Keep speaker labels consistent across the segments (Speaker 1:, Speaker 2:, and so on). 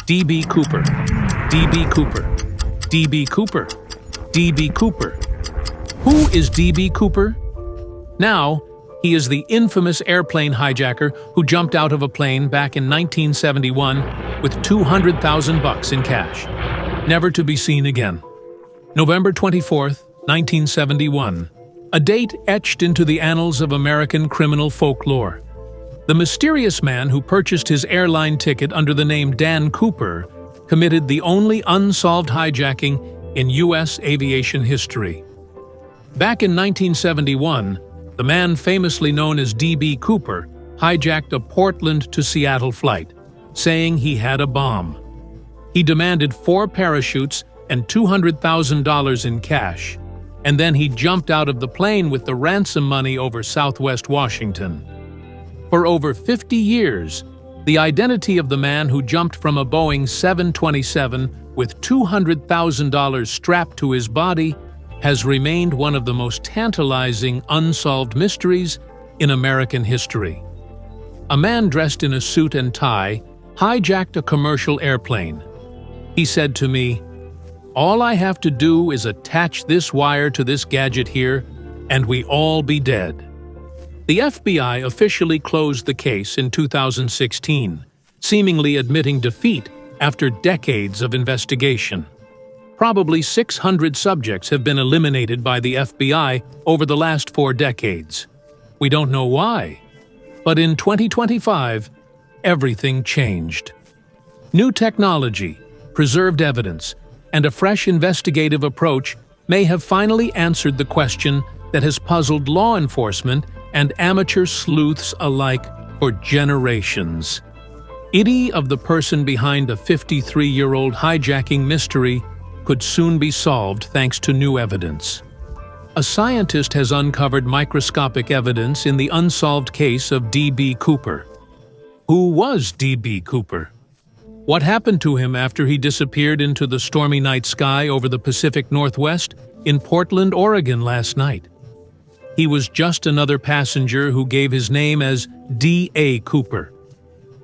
Speaker 1: D.B. Cooper, D.B. Cooper, D.B. Cooper, D.B. Cooper. Who is D.B. Cooper? Now, he is the infamous airplane hijacker who jumped out of a plane back in 1971 with $200,000 in cash, never to be seen again. November 24, 1971, a date etched into the annals of American criminal folklore. The mysterious man who purchased his airline ticket under the name Dan Cooper committed the only unsolved hijacking in U.S. aviation history. Back in 1971, the man famously known as D.B. Cooper hijacked a Portland to Seattle flight, saying he had a bomb. He demanded 4 parachutes and $200,000 in cash, and then he jumped out of the plane with the ransom money over Southwest Washington. For over 50 years, the identity of the man who jumped from a Boeing 727 with $200,000 strapped to his body has remained one of the most tantalizing unsolved mysteries in American history. A man dressed in a suit and tie hijacked a commercial airplane. He said to me, "All I have to do is attach this wire to this gadget here, and we all be dead." The FBI officially closed the case in 2016, seemingly admitting defeat after decades of investigation. Probably 600 subjects have been eliminated by the FBI over the last 4 decades. We don't know why, but in 2025, everything changed. New technology, preserved evidence, and a fresh investigative approach may have finally answered the question that has puzzled law enforcement and amateur sleuths alike for generations. Iddy of the person behind a 53-year-old hijacking mystery could soon be solved thanks to new evidence. A scientist has uncovered microscopic evidence in the unsolved case of D.B. Cooper. Who was D.B. Cooper? What happened to him after he disappeared into the stormy night sky over the Pacific Northwest in Portland, Oregon last night? He was just another passenger who gave his name as D.A. Cooper.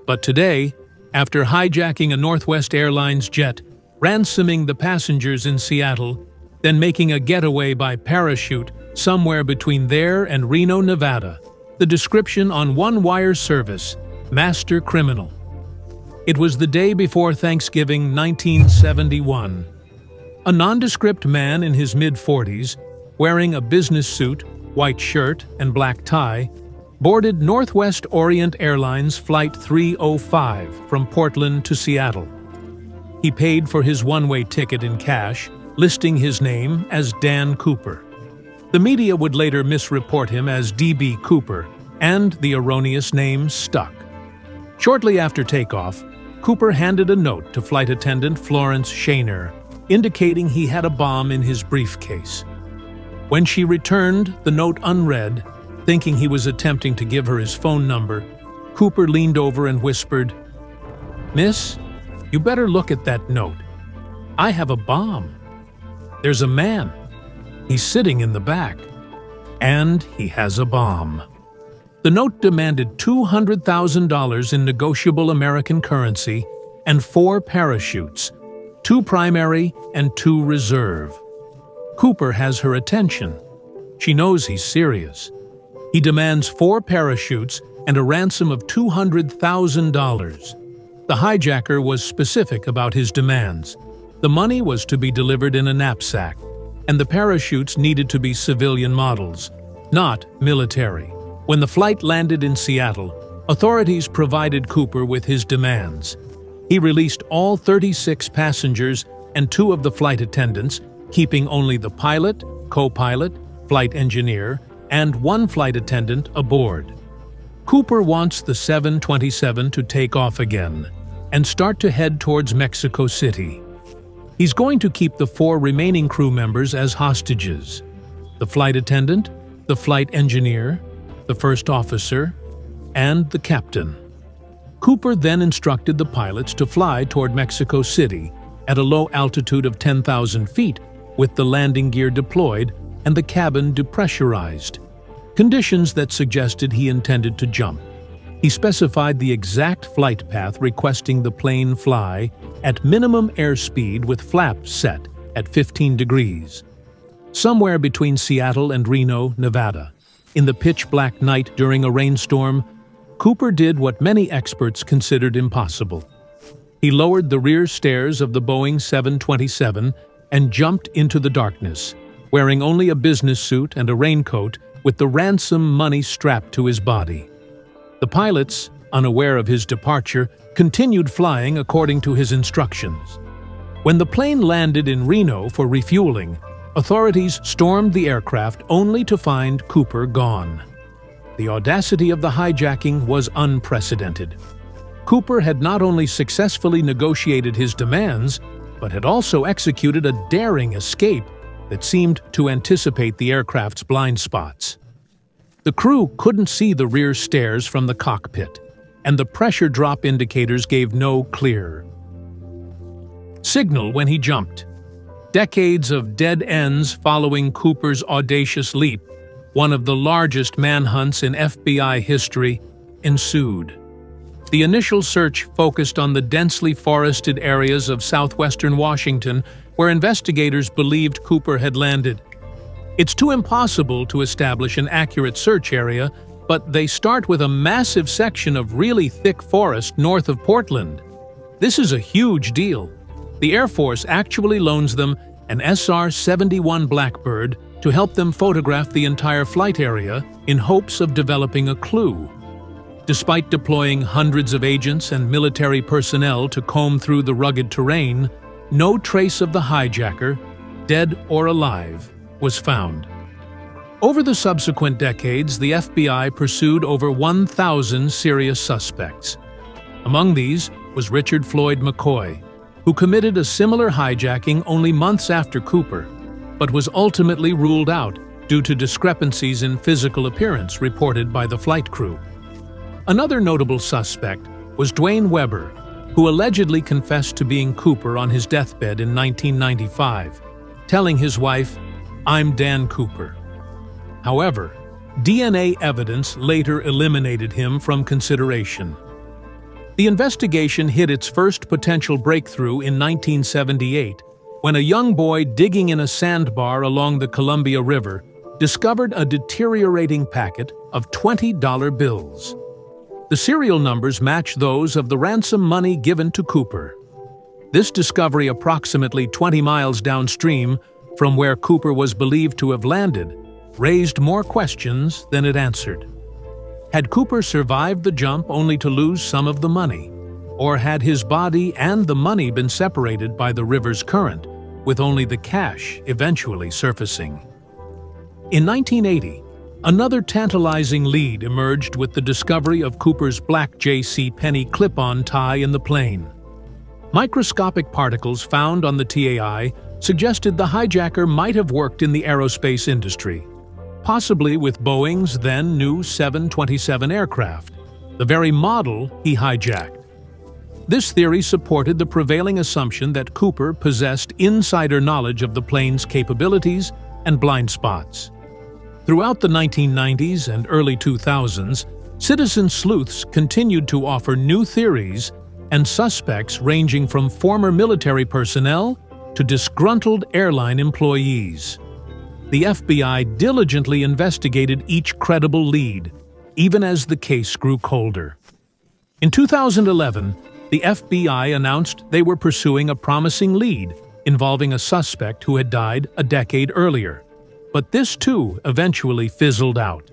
Speaker 1: But today, after hijacking a Northwest Airlines jet, ransoming the passengers in Seattle, then making a getaway by parachute somewhere between there and Reno, Nevada, the description on one wire service, master criminal. It was the day before Thanksgiving 1971. A nondescript man in his mid-40s, wearing a business suit, white shirt, and black tie, boarded Northwest Orient Airlines Flight 305 from Portland to Seattle. He paid for his one-way ticket in cash, listing his name as Dan Cooper. The media would later misreport him as D.B. Cooper, and the erroneous name stuck. Shortly after takeoff, Cooper handed a note to flight attendant Florence Shaner, indicating he had a bomb in his briefcase. When she returned the note unread, thinking he was attempting to give her his phone number, Cooper leaned over and whispered, "Miss, you better look at that note. I have a bomb. There's a man. He's sitting in the back. And he has a bomb." The note demanded $200,000 in negotiable American currency and 4 parachutes, 2 primary and 2 reserve. Cooper has her attention. She knows he's serious. He demands 4 parachutes and a ransom of $200,000. The hijacker was specific about his demands. The money was to be delivered in a knapsack, and the parachutes needed to be civilian models, not military. When the flight landed in Seattle, authorities provided Cooper with his demands. He released all 36 passengers and 2 of the flight attendants, keeping only the pilot, co-pilot, flight engineer, and 1 flight attendant aboard. Cooper wants the 727 to take off again and start to head towards Mexico City. He's going to keep the 4 remaining crew members as hostages: the flight attendant, the flight engineer, the first officer, and the captain. Cooper then instructed the pilots to fly toward Mexico City at a low altitude of 10,000 feet with the landing gear deployed and the cabin depressurized, conditions that suggested he intended to jump. He specified the exact flight path requesting the plane fly at minimum airspeed with flaps set at 15 degrees. Somewhere between Seattle and Reno, Nevada, in the pitch-black night during a rainstorm, Cooper did what many experts considered impossible. He lowered the rear stairs of the Boeing 727 and jumped into the darkness, wearing only a business suit and a raincoat with the ransom money strapped to his body. The pilots, unaware of his departure, continued flying according to his instructions. When the plane landed in Reno for refueling, authorities stormed the aircraft only to find Cooper gone. The audacity of the hijacking was unprecedented. Cooper had not only successfully negotiated his demands, but had also executed a daring escape that seemed to anticipate the aircraft's blind spots. The crew couldn't see the rear stairs from the cockpit, and the pressure drop indicators gave no clear signal when he jumped. Decades of dead ends following Cooper's audacious leap, one of the largest manhunts in FBI history, ensued. The initial search focused on the densely forested areas of southwestern Washington, where investigators believed Cooper had landed. It's too impossible to establish an accurate search area, but they start with a massive section of really thick forest north of Portland. This is a huge deal. The Air Force actually loans them an SR-71 Blackbird to help them photograph the entire flight area in hopes of developing a clue. Despite deploying hundreds of agents and military personnel to comb through the rugged terrain, no trace of the hijacker, dead or alive, was found. Over the subsequent decades, the FBI pursued over 1,000 serious suspects. Among these was Richard Floyd McCoy, who committed a similar hijacking only months after Cooper, but was ultimately ruled out due to discrepancies in physical appearance reported by the flight crew. Another notable suspect was Dwayne Weber, who allegedly confessed to being Cooper on his deathbed in 1995, telling his wife, "I'm Dan Cooper." However, DNA evidence later eliminated him from consideration. The investigation hit its first potential breakthrough in 1978, when a young boy digging in a sandbar along the Columbia River discovered a deteriorating packet of $20 bills. The serial numbers match those of the ransom money given to Cooper. This discovery, approximately 20 miles downstream from where Cooper was believed to have landed, raised more questions than it answered. Had Cooper survived the jump only to lose some of the money? Or had his body and the money been separated by the river's current, with only the cash eventually surfacing? In 1980, another tantalizing lead emerged with the discovery of Cooper's black J.C. Penney clip-on tie in the plane. Microscopic particles found on the TAI suggested the hijacker might have worked in the aerospace industry, possibly with Boeing's then new 727 aircraft, the very model he hijacked. This theory supported the prevailing assumption that Cooper possessed insider knowledge of the plane's capabilities and blind spots. Throughout the 1990s and early 2000s, citizen sleuths continued to offer new theories and suspects ranging from former military personnel to disgruntled airline employees. The FBI diligently investigated each credible lead, even as the case grew colder. In 2011, the FBI announced they were pursuing a promising lead involving a suspect who had died a decade earlier. But this too eventually fizzled out.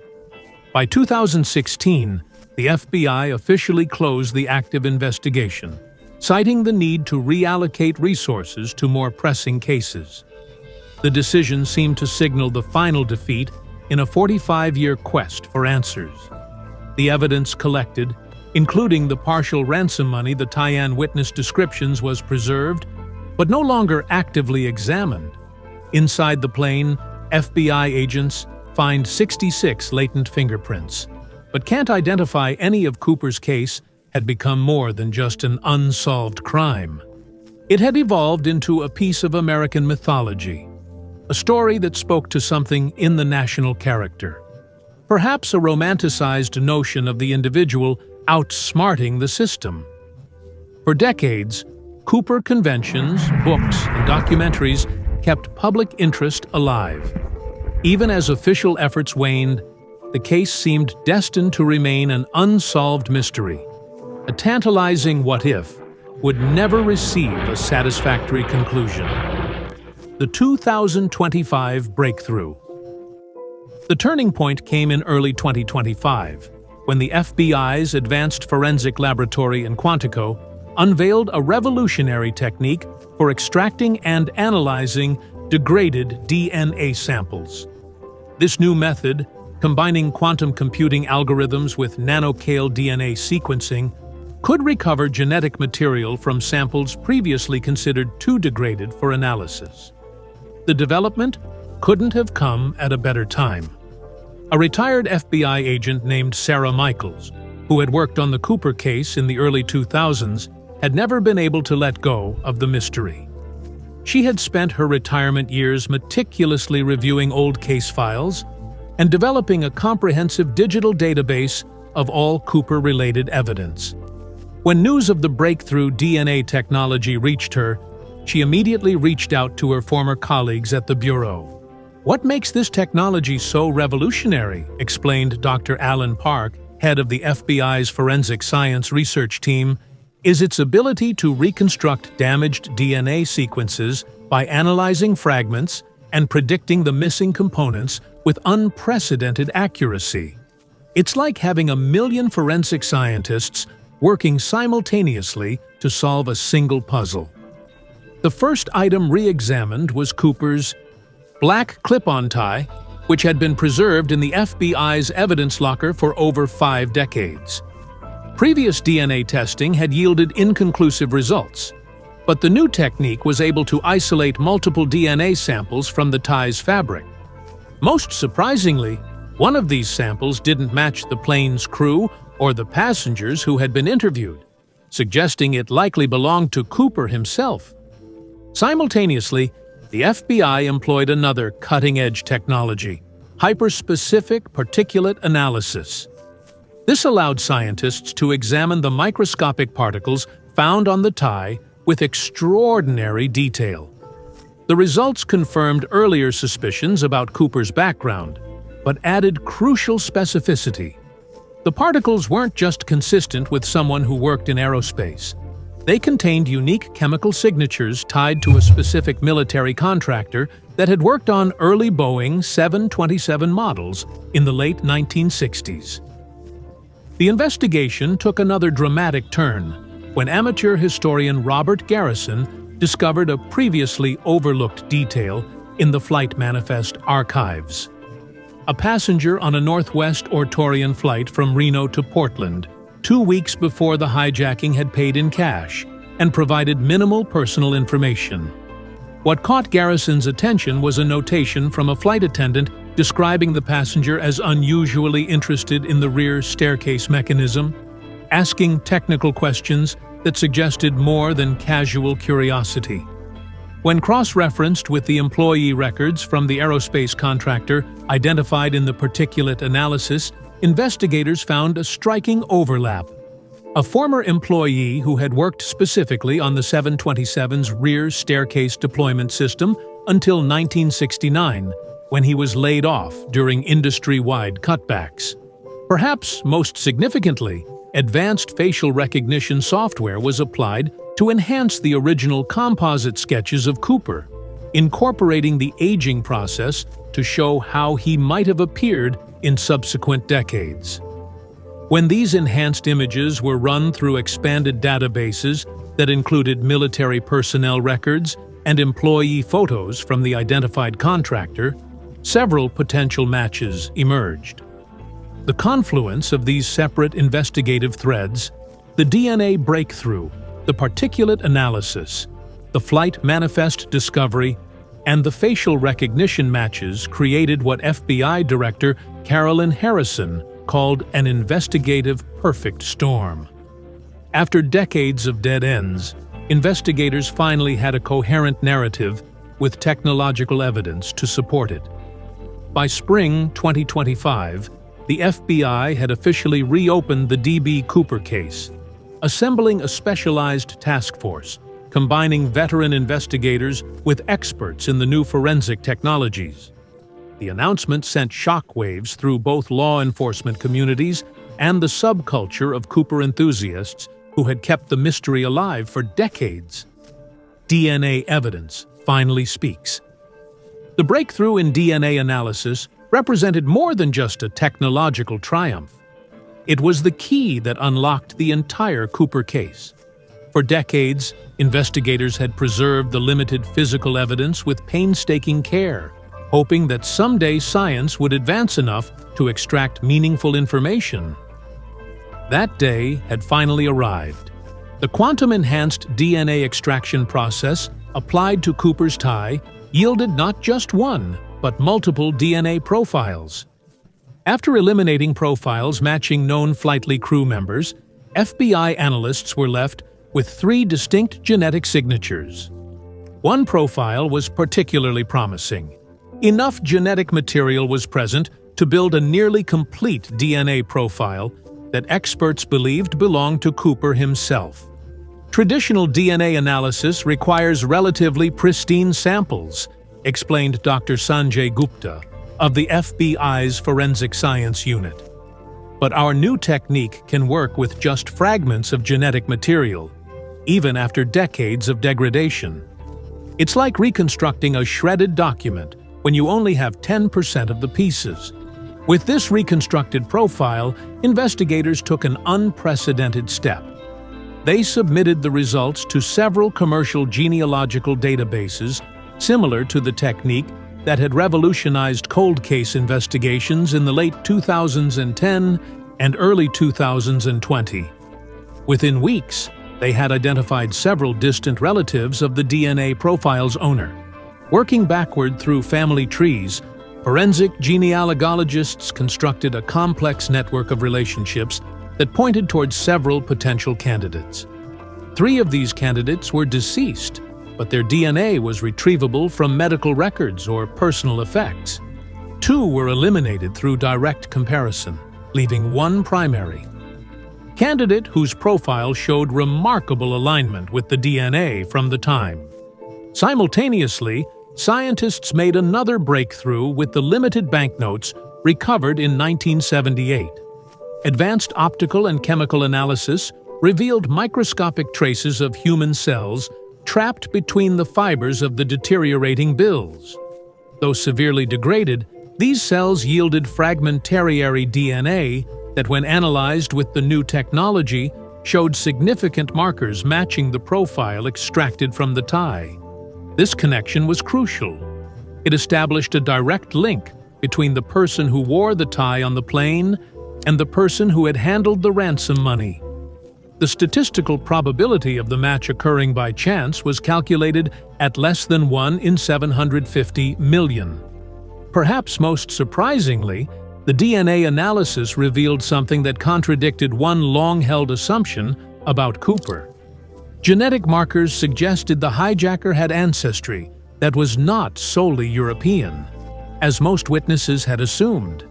Speaker 1: By 2016, the FBI officially closed the active investigation, citing the need to reallocate resources to more pressing cases. The decision seemed to signal the final defeat in a 45-year quest for answers. The evidence collected, including the partial ransom money the tie-in witness descriptions, was preserved, but no longer actively examined. Inside the plane, FBI agents find 66 latent fingerprints, but can't identify any of Cooper's case had become more than just an unsolved crime. It had evolved into a piece of American mythology, a story that spoke to something in the national character, perhaps a romanticized notion of the individual outsmarting the system. For decades, Cooper conventions, books, and documentaries kept public interest alive. Even as official efforts waned, the case seemed destined to remain an unsolved mystery. A tantalizing what-if would never receive a satisfactory conclusion. The 2025 breakthrough. The turning point came in early 2025, when the FBI's Advanced Forensic Laboratory in Quantico unveiled a revolutionary technique for extracting and analyzing degraded DNA samples. This new method, combining quantum computing algorithms with nanoscale DNA sequencing, could recover genetic material from samples previously considered too degraded for analysis. The development couldn't have come at a better time. A retired FBI agent named Sarah Michaels, who had worked on the Cooper case in the early 2000s, had never been able to let go of the mystery. She had spent her retirement years meticulously reviewing old case files and developing a comprehensive digital database of all Cooper-related evidence. When news of the breakthrough DNA technology reached her, she immediately reached out to her former colleagues at the Bureau. "What makes this technology so revolutionary?" explained Dr. Alan Park, head of the FBI's Forensic Science Research Team, "is its ability to reconstruct damaged DNA sequences by analyzing fragments and predicting the missing components with unprecedented accuracy. It's like having 1,000,000 forensic scientists working simultaneously to solve a single puzzle." The first item re-examined was Cooper's black clip-on tie, which had been preserved in the FBI's evidence locker for over 5 decades. Previous DNA testing had yielded inconclusive results, but the new technique was able to isolate multiple DNA samples from the tie's fabric. Most surprisingly, one of these samples didn't match the plane's crew or the passengers who had been interviewed, suggesting it likely belonged to Cooper himself. Simultaneously, the FBI employed another cutting-edge technology, hyperspecific particulate analysis. This allowed scientists to examine the microscopic particles found on the tie with extraordinary detail. The results confirmed earlier suspicions about Cooper's background, but added crucial specificity. The particles weren't just consistent with someone who worked in aerospace. They contained unique chemical signatures tied to a specific military contractor that had worked on early Boeing 727 models in the late 1960s. The investigation took another dramatic turn when amateur historian Robert Garrison discovered a previously overlooked detail in the flight manifest archives. A passenger on a Northwest Ortorian flight from Reno to Portland, 2 weeks before the hijacking, had paid in cash and provided minimal personal information. What caught Garrison's attention was a notation from a flight attendant describing the passenger as unusually interested in the rear staircase mechanism, asking technical questions that suggested more than casual curiosity. When cross-referenced with the employee records from the aerospace contractor identified in the particulate analysis, investigators found a striking overlap. A former employee who had worked specifically on the 727's rear staircase deployment system until 1969, when he was laid off during industry-wide cutbacks. Perhaps most significantly, advanced facial recognition software was applied to enhance the original composite sketches of Cooper, incorporating the aging process to show how he might have appeared in subsequent decades. When these enhanced images were run through expanded databases that included military personnel records and employee photos from the identified contractor, several potential matches emerged. The confluence of these separate investigative threads, the DNA breakthrough, the particulate analysis, the flight manifest discovery, and the facial recognition matches created what FBI Director Carolyn Harrison called an investigative perfect storm. After decades of dead ends, investigators finally had a coherent narrative with technological evidence to support it. By spring 2025, the FBI had officially reopened the D.B. Cooper case, assembling a specialized task force combining veteran investigators with experts in the new forensic technologies. The announcement sent shockwaves through both law enforcement communities and the subculture of Cooper enthusiasts who had kept the mystery alive for decades. DNA evidence finally speaks. The breakthrough in DNA analysis represented more than just a technological triumph. It was the key that unlocked the entire Cooper case. For decades, investigators had preserved the limited physical evidence with painstaking care, hoping that someday science would advance enough to extract meaningful information. That day had finally arrived. The quantum-enhanced DNA extraction process applied to Cooper's tie yielded not just one, but multiple DNA profiles. After eliminating profiles matching known flightly crew members, FBI analysts were left with 3 distinct genetic signatures. One profile was particularly promising. Enough genetic material was present to build a nearly complete DNA profile that experts believed belonged to Cooper himself. Traditional DNA analysis requires relatively pristine samples, explained Dr. Sanjay Gupta of the FBI's Forensic Science Unit. But our new technique can work with just fragments of genetic material, even after decades of degradation. It's like reconstructing a shredded document when you only have 10% of the pieces. With this reconstructed profile, investigators took an unprecedented step. They submitted the results to several commercial genealogical databases similar to the technique that had revolutionized cold case investigations in the late 2010 and early 2020. Within weeks, they had identified several distant relatives of the DNA profile's owner. Working backward through family trees, forensic genealogists constructed a complex network of relationships that pointed towards several potential candidates. 3 of these candidates were deceased, but their DNA was retrievable from medical records or personal effects. 2 were eliminated through direct comparison, leaving 1 primary candidate whose profile showed remarkable alignment with the DNA from the time. Simultaneously, scientists made another breakthrough with the limited banknotes recovered in 1978. Advanced optical and chemical analysis revealed microscopic traces of human cells trapped between the fibers of the deteriorating bills. Though severely degraded, these cells yielded fragmentary DNA that, when analyzed with the new technology, showed significant markers matching the profile extracted from the tie. This connection was crucial. It established a direct link between the person who wore the tie on the plane and the person who had handled the ransom money. The statistical probability of the match occurring by chance was calculated at less than 1 in 750 million. Perhaps most surprisingly, the DNA analysis revealed something that contradicted one long-held assumption about Cooper. Genetic markers suggested the hijacker had ancestry that was not solely European, as most witnesses had assumed.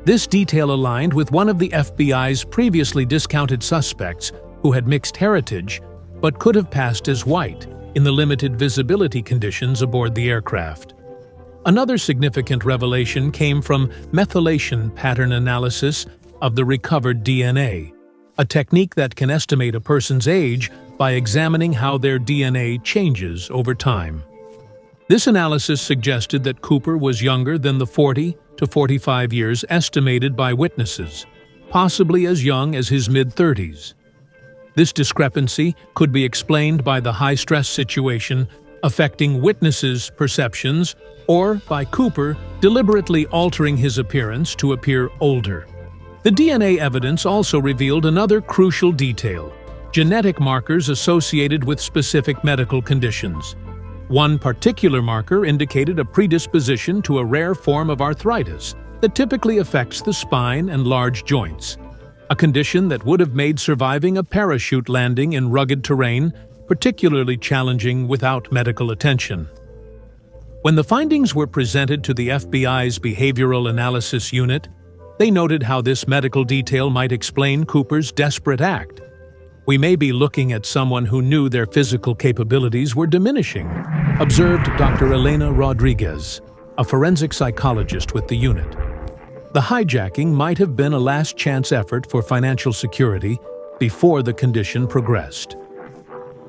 Speaker 1: This detail aligned with one of the FBI's previously discounted suspects who had mixed heritage but could have passed as white in the limited visibility conditions aboard the aircraft. Another significant revelation came from methylation pattern analysis of the recovered DNA, a technique that can estimate a person's age by examining how their DNA changes over time. This analysis suggested that Cooper was younger than the 40 to 45 years estimated by witnesses, possibly as young as his mid-30s. This discrepancy could be explained by the high-stress situation affecting witnesses' perceptions or by Cooper deliberately altering his appearance to appear older. The DNA evidence also revealed another crucial detail: genetic markers associated with specific medical conditions. One particular marker indicated a predisposition to a rare form of arthritis that typically affects the spine and large joints, a condition that would have made surviving a parachute landing in rugged terrain particularly challenging without medical attention. When the findings were presented to the FBI's Behavioral Analysis Unit, they noted how this medical detail might explain Cooper's desperate act. We may be looking at someone who knew their physical capabilities were diminishing, observed Dr. Elena Rodriguez, a forensic psychologist with the unit. The hijacking might have been a last-chance effort for financial security before the condition progressed.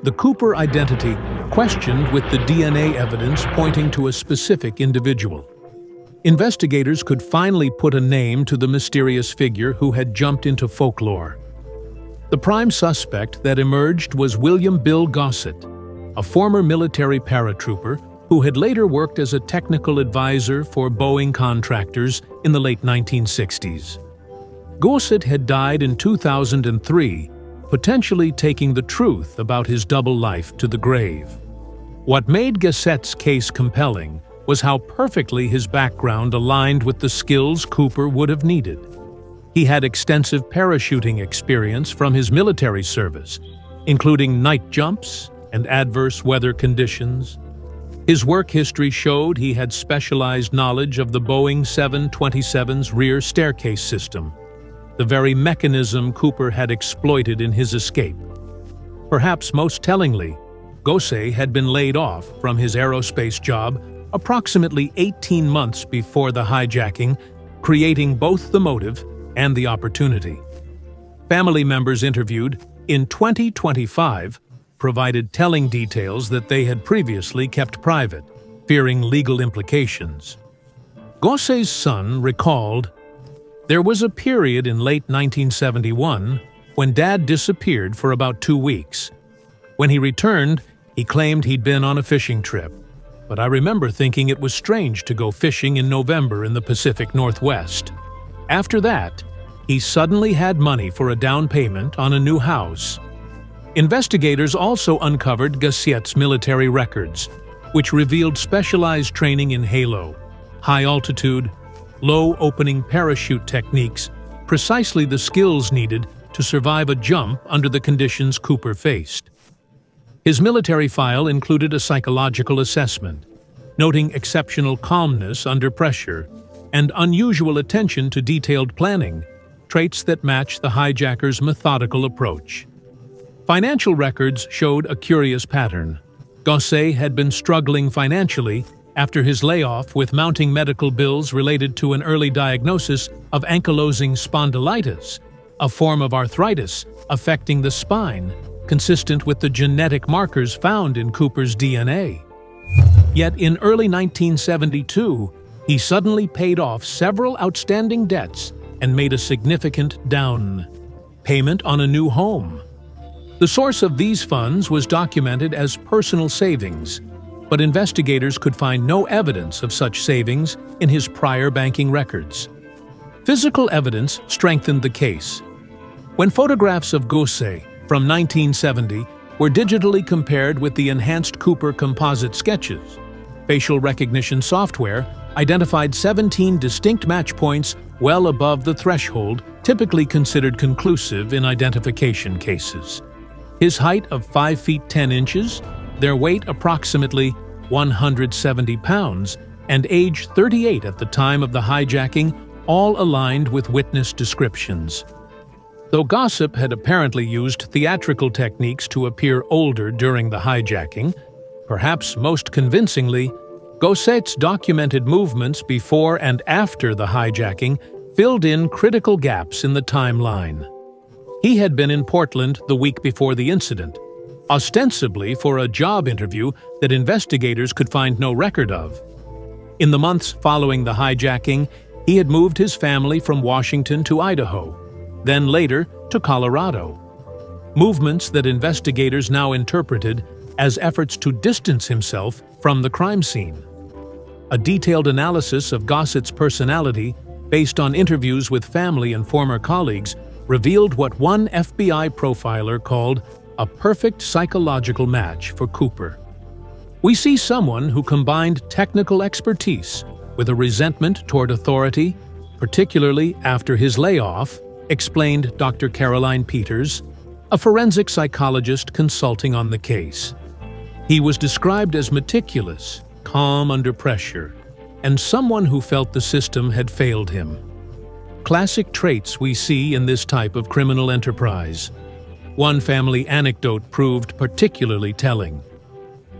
Speaker 1: The Cooper identity questioned with the DNA evidence pointing to a specific individual. Investigators could finally put a name to the mysterious figure who had jumped into folklore. The prime suspect that emerged was William Bill Gossett, a former military paratrooper who had later worked as a technical advisor for Boeing contractors in the late 1960s. Gossett had died in 2003, potentially taking the truth about his double life to the grave. What made Gossett's case compelling was how perfectly his background aligned with the skills Cooper would have needed. He had extensive parachuting experience from his military service, including night jumps and adverse weather conditions. His work history showed he had specialized knowledge of the Boeing 727's rear staircase system, the very mechanism Cooper had exploited in his escape. Perhaps most tellingly, Gossett had been laid off from his aerospace job approximately 18 months before the hijacking, creating both the motive and the opportunity. Family members interviewed in 2025 provided telling details that they had previously kept private, fearing legal implications. Gossett's son recalled, "There was a period in late 1971 when Dad disappeared for about 2 weeks. When he returned, he claimed he'd been on a fishing trip, but I remember thinking it was strange to go fishing in November in the Pacific Northwest. After that, he suddenly had money for a down payment on a new house." Investigators also uncovered Gossett's military records, which revealed specialized training in halo, high-altitude, low-opening parachute techniques, precisely the skills needed to survive a jump under the conditions Cooper faced. His military file included a psychological assessment, noting exceptional calmness under pressure and unusual attention to detailed planning, traits that match the hijacker's methodical approach. Financial records showed a curious pattern. Gossett had been struggling financially after his layoff with mounting medical bills related to an early diagnosis of ankylosing spondylitis, a form of arthritis affecting the spine, consistent with the genetic markers found in Cooper's DNA. Yet in early 1972, he suddenly paid off several outstanding debts and made a significant down payment on a new home. The source of these funds was documented as personal savings, but investigators could find no evidence of such savings in his prior banking records. Physical evidence strengthened the case. When photographs of Gossett from 1970 were digitally compared with the enhanced Cooper composite sketches, facial recognition software identified 17 distinct match points well above the threshold typically considered conclusive in identification cases. His height of 5 feet 10 inches, their weight approximately 170 pounds, and age 38 at the time of the hijacking all aligned with witness descriptions. Though Gossett had apparently used theatrical techniques to appear older during the hijacking, perhaps most convincingly, Gossett's documented movements before and after the hijacking filled in critical gaps in the timeline. He had been in Portland the week before the incident, ostensibly for a job interview that investigators could find no record of. In the months following the hijacking, he had moved his family from Washington to Idaho, then later to Colorado. Movements that investigators now interpreted as efforts to distance himself from the crime scene. A detailed analysis of Gossett's personality, based on interviews with family and former colleagues, revealed what one FBI profiler called a perfect psychological match for Cooper. We see someone who combined technical expertise with a resentment toward authority, particularly after his layoff, explained Dr. Caroline Peters, a forensic psychologist consulting on the case. He was described as meticulous, calm under pressure, and someone who felt the system had failed him. Classic traits we see in this type of criminal enterprise. One family anecdote proved particularly telling.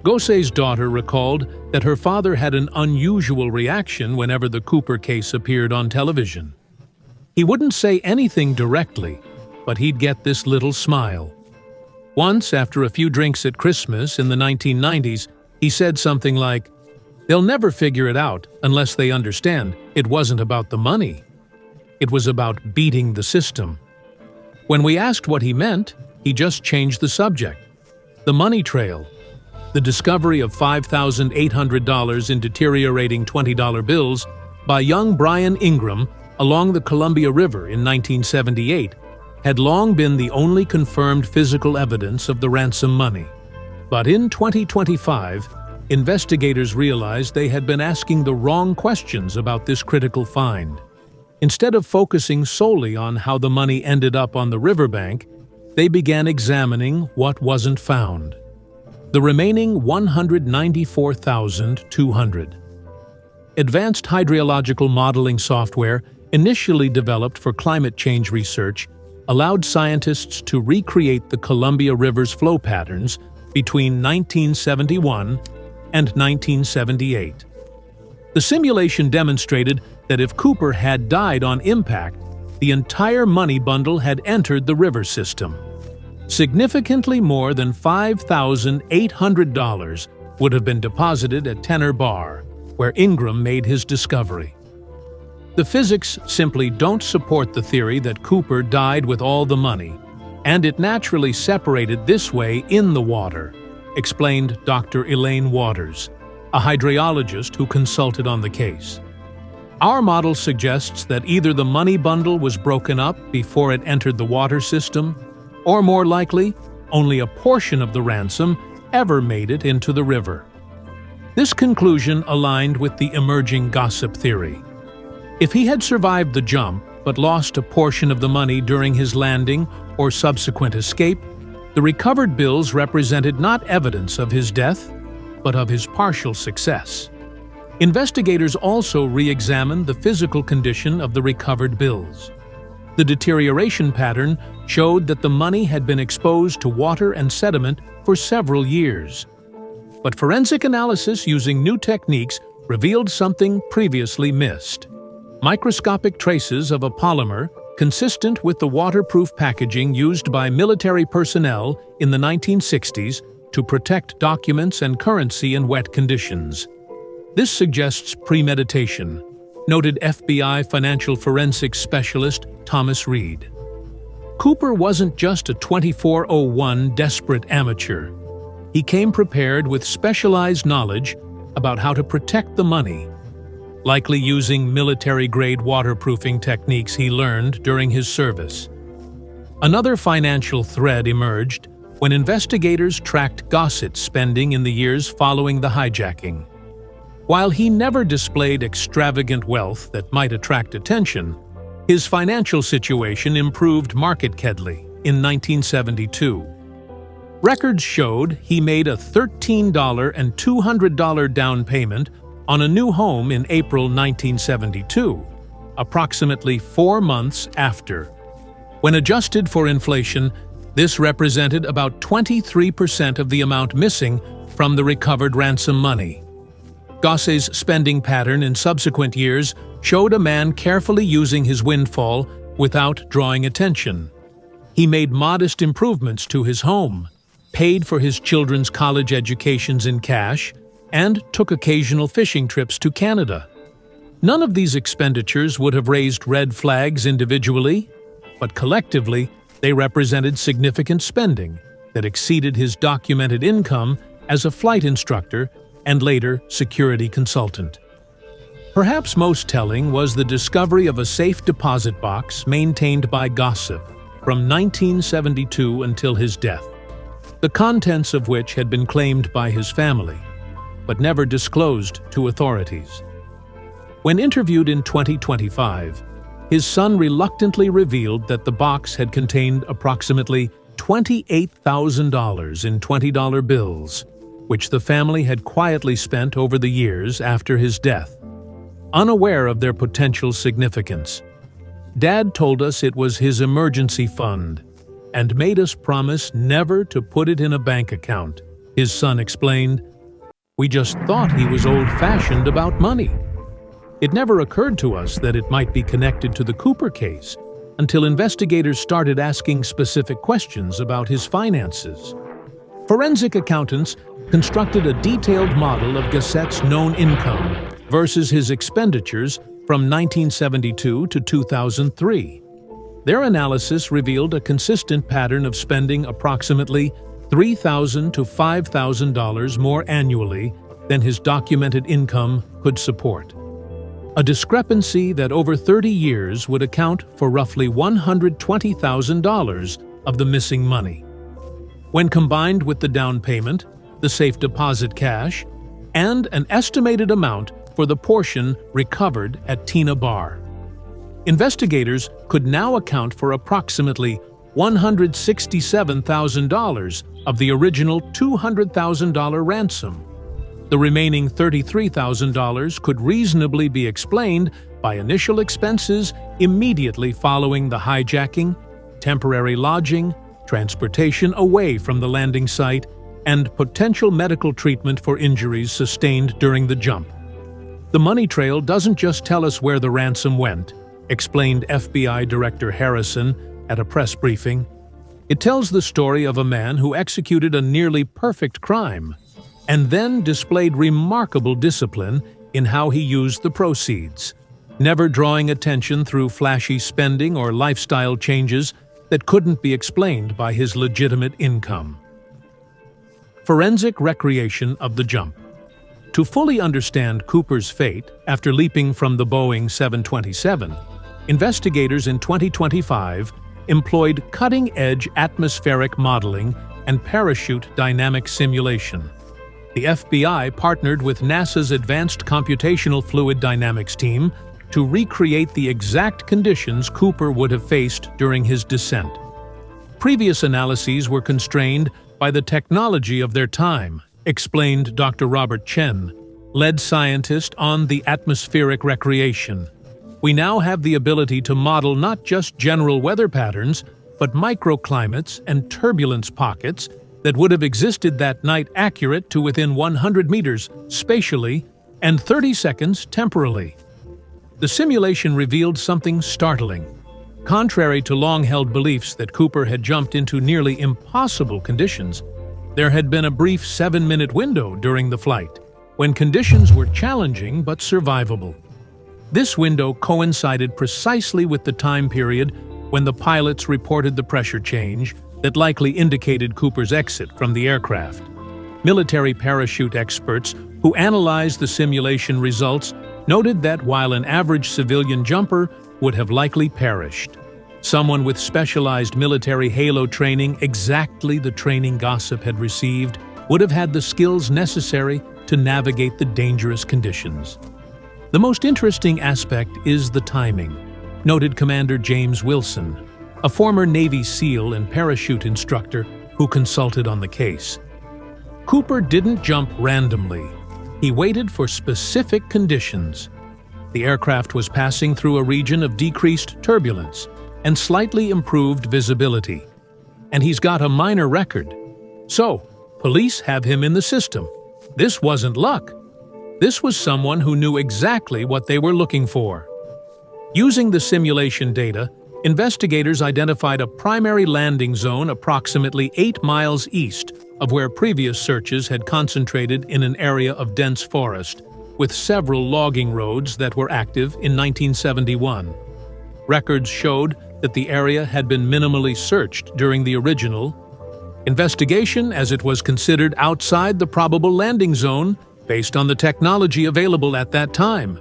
Speaker 1: Gose's daughter recalled that her father had an unusual reaction whenever the Cooper case appeared on television. He wouldn't say anything directly, but he'd get this little smile. Once, after a few drinks at Christmas in the 1990s, he said something like, "They'll never figure it out unless they understand it wasn't about the money. It was about beating the system." When we asked what he meant, he just changed the subject. The money trail. The discovery of $5,800 in deteriorating $20 bills by young Brian Ingram along the Columbia River in 1978 had long been the only confirmed physical evidence of the ransom money. But in 2025, investigators realized they had been asking the wrong questions about this critical find. Instead of focusing solely on how the money ended up on the riverbank, they began examining what wasn't found. The remaining $194,200. Advanced hydrological modeling software, initially developed for climate change research, allowed scientists to recreate the Columbia River's flow patterns between 1971 and 1978. The simulation demonstrated that if Cooper had died on impact, the entire money bundle had entered the river system. Significantly more than $5,800 would have been deposited at Tenor Bar, where Ingram made his discovery. The physics simply don't support the theory that Cooper died with all the money, and it naturally separated this way in the water, explained Dr. Elaine Waters, a hydrologist who consulted on the case. Our model suggests that either the money bundle was broken up before it entered the water system, or more likely, only a portion of the ransom ever made it into the river. This conclusion aligned with the emerging gossip theory. If he had survived the jump but lost a portion of the money during his landing or subsequent escape, the recovered bills represented not evidence of his death, but of his partial success. Investigators also re-examined the physical condition of the recovered bills. The deterioration pattern showed that the money had been exposed to water and sediment for several years. But forensic analysis using new techniques revealed something previously missed: microscopic traces of a polymer consistent with the waterproof packaging used by military personnel in the 1960s to protect documents and currency in wet conditions. This suggests premeditation, noted FBI financial forensics specialist Thomas Reed. Cooper wasn't just a 2401 desperate amateur. He came prepared with specialized knowledge about how to protect the money, likely using military-grade waterproofing techniques he learned during his service. Another financial thread emerged when investigators tracked Gossett's spending in the years following the hijacking. While he never displayed extravagant wealth that might attract attention, his financial situation improved markedly in 1972. Records showed he made a $13 and $200 down payment on a new home in April 1972, approximately 4 months after. When adjusted for inflation, this represented about 23% of the amount missing from the recovered ransom money. Gosse's spending pattern in subsequent years showed a man carefully using his windfall without drawing attention. He made modest improvements to his home, paid for his children's college educations in cash, and took occasional fishing trips to Canada. None of these expenditures would have raised red flags individually, but collectively they represented significant spending that exceeded his documented income as a flight instructor and later security consultant. Perhaps most telling was the discovery of a safe deposit box maintained by Gossett from 1972 until his death, the contents of which had been claimed by his family, but never disclosed to authorities. When interviewed in 2025, his son reluctantly revealed that the box had contained approximately $28,000 in $20 bills, which the family had quietly spent over the years after his death, unaware of their potential significance. Dad told us it was his emergency fund, and made us promise never to put it in a bank account," his son explained. "We just thought he was old-fashioned about money." It never occurred to us that it might be connected to the Cooper case until investigators started asking specific questions about his finances. Forensic accountants constructed a detailed model of Gassette's known income versus his expenditures from 1972 to 2003. Their analysis revealed a consistent pattern of spending approximately $3,000 to $5,000 more annually than his documented income could support. A discrepancy that over 30 years would account for roughly $120,000 of the missing money. When combined with the down payment, the safe deposit cash, and an estimated amount for the portion recovered at Tina Bar, investigators could now account for approximately $167,000 of the original $200,000 ransom. The remaining $33,000 could reasonably be explained by initial expenses immediately following the hijacking, temporary lodging, transportation away from the landing site, and potential medical treatment for injuries sustained during the jump. "The money trail doesn't just tell us where the ransom went," explained FBI Director Harrison at a press briefing. "It tells the story of a man who executed a nearly perfect crime and then displayed remarkable discipline in how he used the proceeds, never drawing attention through flashy spending or lifestyle changes that couldn't be explained by his legitimate income." Forensic recreation of the jump. To fully understand Cooper's fate after leaping from the Boeing 727, investigators in 2025 employed cutting-edge atmospheric modeling and parachute dynamic simulation. The FBI partnered with NASA's Advanced Computational Fluid Dynamics team to recreate the exact conditions Cooper would have faced during his descent. Previous analyses were constrained by the technology of their time, explained Dr. Robert Chen, lead scientist on the atmospheric recreation. "We now have the ability to model not just general weather patterns, but microclimates and turbulence pockets that would have existed that night accurate to within 100 meters spatially and 30 seconds temporally." The simulation revealed something startling. Contrary to long-held beliefs that Cooper had jumped into nearly impossible conditions, there had been a brief 7-minute window during the flight, when conditions were challenging but survivable. This window coincided precisely with the time period when the pilots reported the pressure change that likely indicated Cooper's exit from the aircraft. Military parachute experts who analyzed the simulation results noted that while an average civilian jumper would have likely perished, someone with specialized military halo training, exactly the training gossip had received, would have had the skills necessary to navigate the dangerous conditions. The most interesting aspect is the timing, noted Commander James Wilson, a former Navy SEAL and parachute instructor who consulted on the case. Cooper didn't jump randomly. He waited for specific conditions. The aircraft was passing through a region of decreased turbulence and slightly improved visibility. And he's got a minor record. So, police have him in the system. This wasn't luck. This was someone who knew exactly what they were looking for. Using the simulation data, investigators identified a primary landing zone approximately 8 miles east of where previous searches had concentrated in an area of dense forest, with several logging roads that were active in 1971. Records showed that the area had been minimally searched during the original investigation, as it was considered outside the probable landing zone based on the technology available at that time.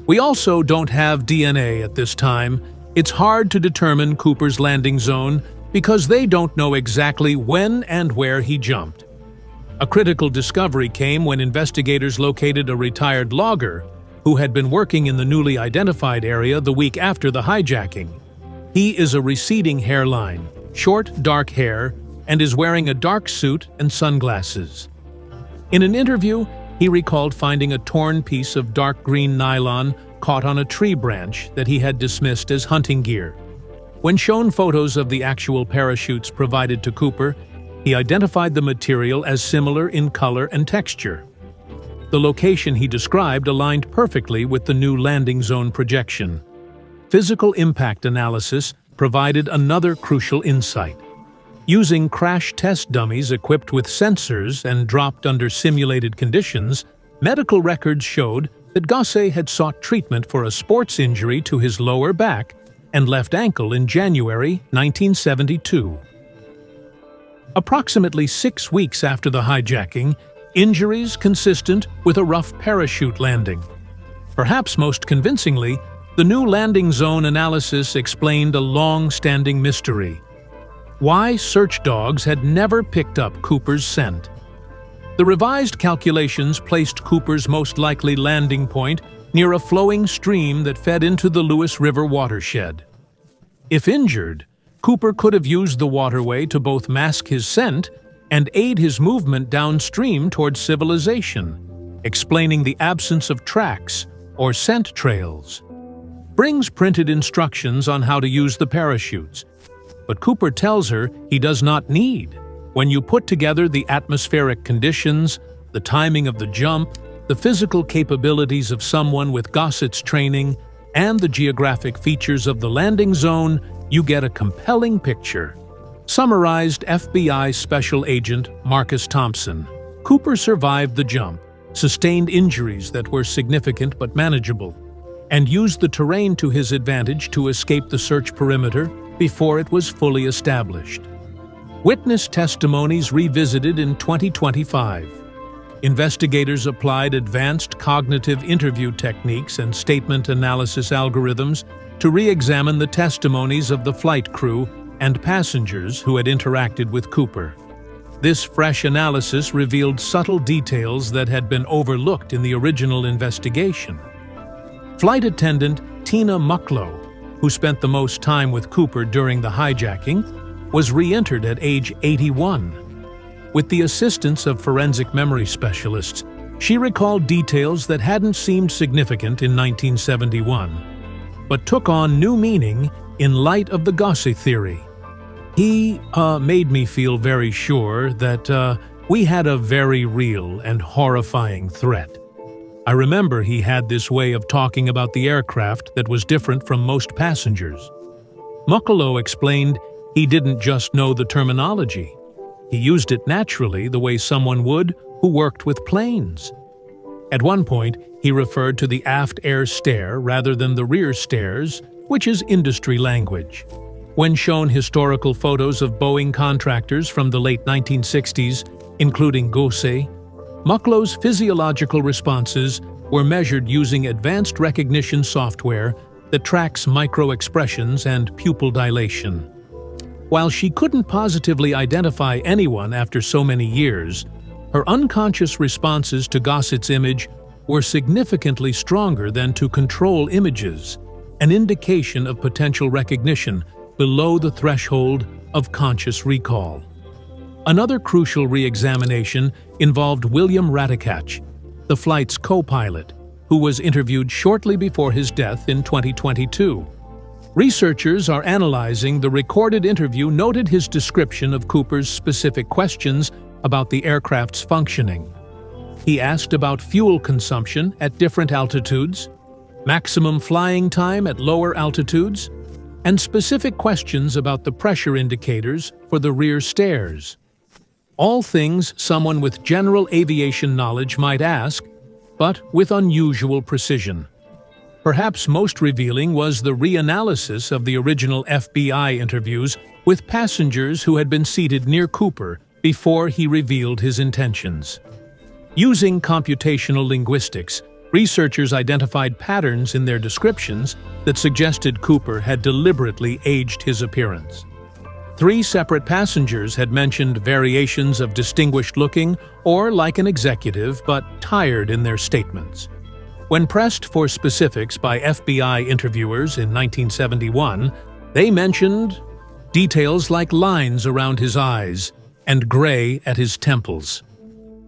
Speaker 1: We also don't have DNA at this time. It's hard to determine Cooper's landing zone because they don't know exactly when and where he jumped. A critical discovery came when investigators located a retired logger who had been working in the newly identified area the week after the hijacking. He is a receding hairline, short, dark hair, and is wearing a dark suit and sunglasses. In an interview, he recalled finding a torn piece of dark green nylon caught on a tree branch that he had dismissed as hunting gear. When shown photos of the actual parachutes provided to Cooper, he identified the material as similar in color and texture. The location he described aligned perfectly with the new landing zone projection. Physical impact analysis provided another crucial insight. Using crash test dummies equipped with sensors and dropped under simulated conditions, medical records showed that Gosse had sought treatment for a sports injury to his lower back and left ankle in January 1972. Approximately 6 weeks after the hijacking, injuries consistent with a rough parachute landing. Perhaps most convincingly, the new landing zone analysis explained a long-standing mystery: why search dogs had never picked up Cooper's scent. The revised calculations placed Cooper's most likely landing point near a flowing stream that fed into the Lewis River watershed. If injured, Cooper could have used the waterway to both mask his scent and aid his movement downstream towards civilization, explaining the absence of tracks or scent trails. Brings printed instructions on how to use the parachutes, but Cooper tells her he does not need. When you put together the atmospheric conditions, the timing of the jump, the physical capabilities of someone with Gossett's training, and the geographic features of the landing zone, you get a compelling picture. Summarized FBI Special Agent Marcus Thompson. Cooper survived the jump, sustained injuries that were significant but manageable, and used the terrain to his advantage to escape the search perimeter before it was fully established. Witness testimonies revisited in 2025. Investigators applied advanced cognitive interview techniques and statement analysis algorithms to re-examine the testimonies of the flight crew and passengers who had interacted with Cooper. This fresh analysis revealed subtle details that had been overlooked in the original investigation. Flight attendant Tina Mucklow, who spent the most time with Cooper during the hijacking, was re-entered at age 81. With the assistance of forensic memory specialists, she recalled details that hadn't seemed significant in 1971, but took on new meaning in light of the Gosse theory. He made me feel very sure that we had a very real and horrifying threat. I remember he had this way of talking about the aircraft that was different from most passengers. Mucklow explained he didn't just know the terminology. He used it naturally the way someone would who worked with planes. At one point, he referred to the aft air stair rather than the rear stairs, which is industry language. When shown historical photos of Boeing contractors from the late 1960s, including Gosse, Mucklow's physiological responses were measured using advanced recognition software that tracks micro-expressions and pupil dilation. While she couldn't positively identify anyone after so many years, her unconscious responses to Gossett's image were significantly stronger than to control images, an indication of potential recognition below the threshold of conscious recall. Another crucial re-examination involved William Radicach, the flight's co-pilot, who was interviewed shortly before his death in 2022. Researchers are analyzing the recorded interview noted his description of Cooper's specific questions about the aircraft's functioning. He asked about fuel consumption at different altitudes, maximum flying time at lower altitudes, and specific questions about the pressure indicators for the rear stairs. All things someone with general aviation knowledge might ask, but with unusual precision. Perhaps most revealing was the reanalysis of the original FBI interviews with passengers who had been seated near Cooper before he revealed his intentions. Using computational linguistics, researchers identified patterns in their descriptions that suggested Cooper had deliberately aged his appearance. 3 separate passengers had mentioned variations of distinguished-looking or like an executive but tired in their statements. When pressed for specifics by FBI interviewers in 1971, they mentioned details like lines around his eyes and gray at his temples.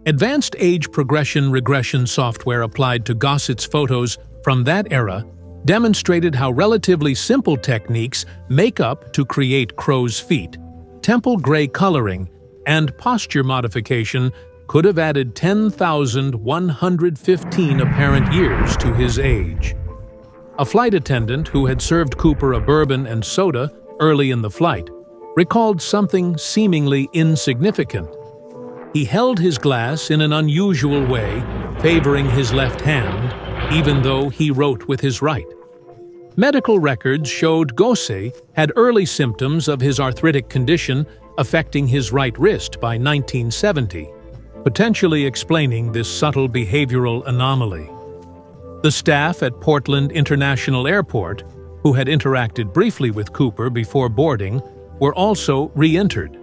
Speaker 1: Advanced age progression regression software applied to Gossett's photos from that era demonstrated how relatively simple techniques make up to create crow's feet. Temple gray coloring and posture modification could have added 10,115 apparent years to his age. A flight attendant who had served Cooper a bourbon and soda early in the flight recalled something seemingly insignificant. He held his glass in an unusual way, favoring his left hand, even though he wrote with his right. Medical records showed Gosset had early symptoms of his arthritic condition affecting his right wrist by 1970, potentially explaining this subtle behavioral anomaly. The staff at Portland International Airport, who had interacted briefly with Cooper before boarding, were also re-entered.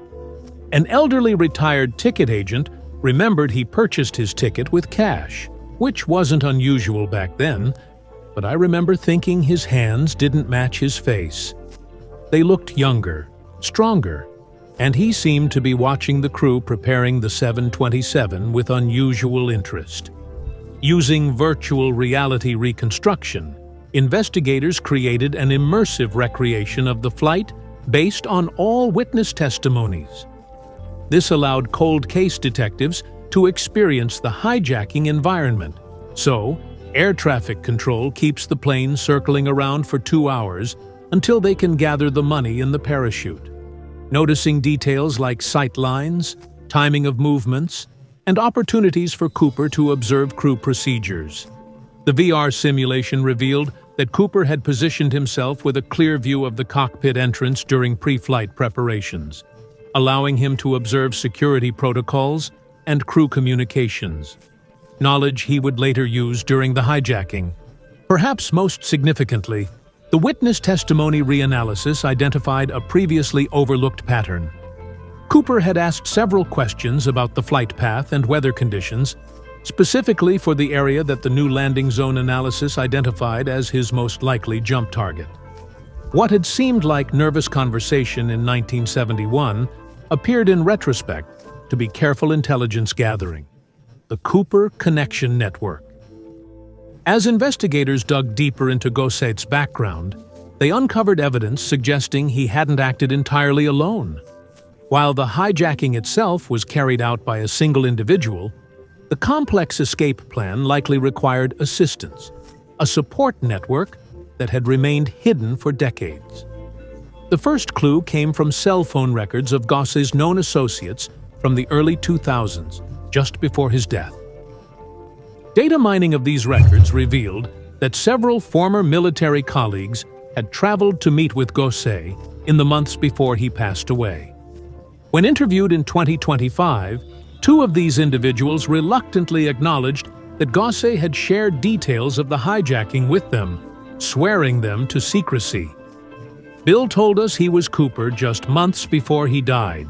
Speaker 1: An elderly retired ticket agent remembered he purchased his ticket with cash, which wasn't unusual back then, but I remember thinking his hands didn't match his face. They looked younger, stronger, and he seemed to be watching the crew preparing the 727 with unusual interest. Using virtual reality reconstruction, investigators created an immersive recreation of the flight based on all witness testimonies. This allowed cold case detectives to experience the hijacking environment. So, air traffic control keeps the plane circling around for 2 hours until they can gather the money in the parachute. Noticing details like sight lines, timing of movements, and opportunities for Cooper to observe crew procedures. The VR simulation revealed that Cooper had positioned himself with a clear view of the cockpit entrance during pre-flight preparations, allowing him to observe security protocols and crew communications, knowledge he would later use during the hijacking. Perhaps most significantly, the witness testimony reanalysis identified a previously overlooked pattern. Cooper had asked several questions about the flight path and weather conditions, specifically for the area that the new landing zone analysis identified as his most likely jump target. What had seemed like nervous conversation in 1971 appeared in retrospect to be careful intelligence gathering. The Cooper Connection Network. As investigators dug deeper into Gosset's background, they uncovered evidence suggesting he hadn't acted entirely alone. While the hijacking itself was carried out by a single individual, the complex escape plan likely required assistance, a support network that had remained hidden for decades. The first clue came from cell phone records of Gosset's known associates from the early 2000s, just before his death. Data mining of these records revealed that several former military colleagues had traveled to meet with Gosset in the months before he passed away. When interviewed in 2025, 2 of these individuals reluctantly acknowledged that Gosset had shared details of the hijacking with them, swearing them to secrecy. "Bill told us he was Cooper just months before he died,"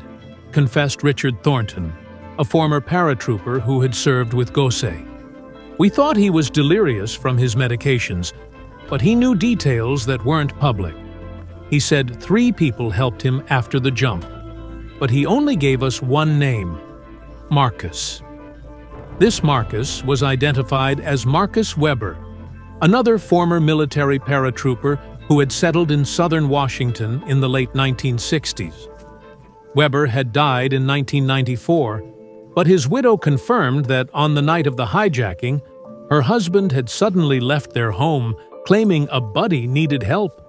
Speaker 1: confessed Richard Thornton, a former paratrooper who had served with Gosset. "We thought he was delirious from his medications, but he knew details that weren't public. He said 3 people helped him after the jump, but he only gave us one name, Marcus." This Marcus was identified as Marcus Weber, another former military paratrooper who had settled in southern Washington in the late 1960s. Weber had died in 1994, but his widow confirmed that on the night of the hijacking, her husband had suddenly left their home, claiming a buddy needed help.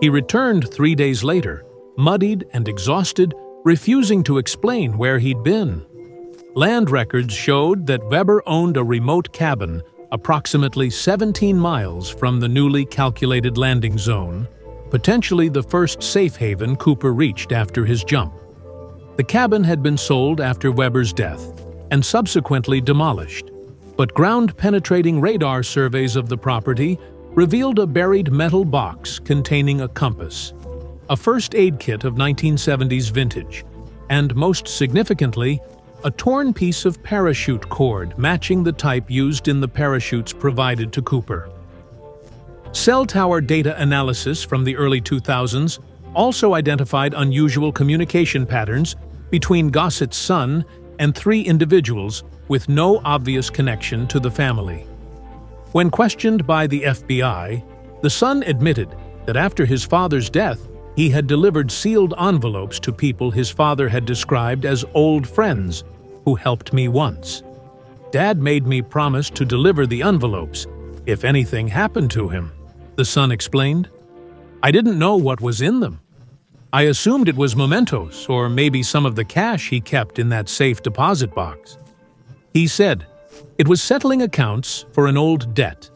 Speaker 1: He returned 3 days later, muddied and exhausted, refusing to explain where he'd been. Land records showed that Weber owned a remote cabin approximately 17 miles from the newly calculated landing zone, potentially the first safe haven Cooper reached after his jump. The cabin had been sold after Weber's death and subsequently demolished, but ground-penetrating radar surveys of the property revealed a buried metal box containing a compass, a first aid kit of 1970s vintage, and most significantly, a torn piece of parachute cord matching the type used in the parachutes provided to Cooper. Cell tower data analysis from the early 2000s also identified unusual communication patterns between Gosset's son and 3 individuals with no obvious connection to the family. When questioned by the FBI, The son admitted that after his father's death, he had delivered sealed envelopes to people his father had described as old friends who helped me once. Dad made me promise to deliver the envelopes if anything happened to him, the son explained. I didn't know what was in them. I assumed it was mementos or maybe some of the cash he kept in that safe deposit box. He said it was settling accounts for an old debt.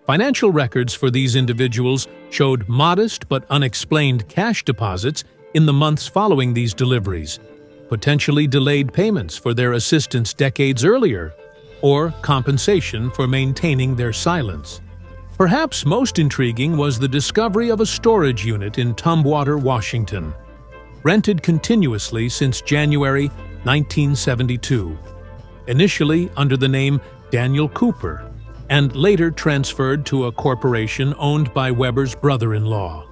Speaker 1: Financial records for these individuals showed modest but unexplained cash deposits in the months following these deliveries, potentially delayed payments for their assistance decades earlier, or compensation for maintaining their silence. Perhaps most intriguing was the discovery of a storage unit in Tumwater, Washington, rented continuously since January 1972, initially under the name Daniel Cooper, and later transferred to a corporation owned by Weber's brother-in-law.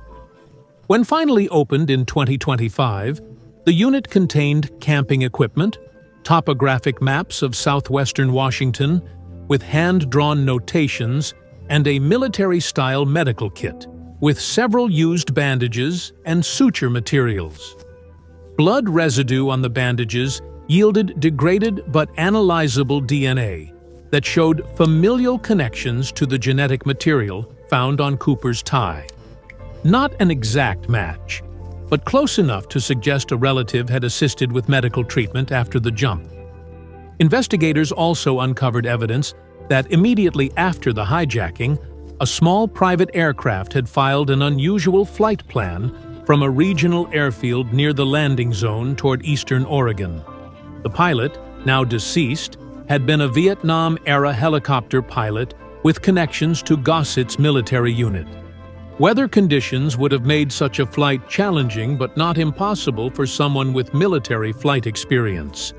Speaker 1: When finally opened in 2025, the unit contained camping equipment, topographic maps of southwestern Washington with hand-drawn notations, and a military-style medical kit with several used bandages and suture materials. Blood residue on the bandages yielded degraded but analyzable DNA that showed familial connections to the genetic material found on Cooper's tie. Not an exact match, but close enough to suggest a relative had assisted with medical treatment after the jump. Investigators also uncovered evidence that immediately after the hijacking, a small private aircraft had filed an unusual flight plan from a regional airfield near the landing zone toward eastern Oregon. The pilot, now deceased, had been a Vietnam-era helicopter pilot with connections to Gossett's military unit. Weather conditions would have made such a flight challenging but not impossible for someone with military flight experience.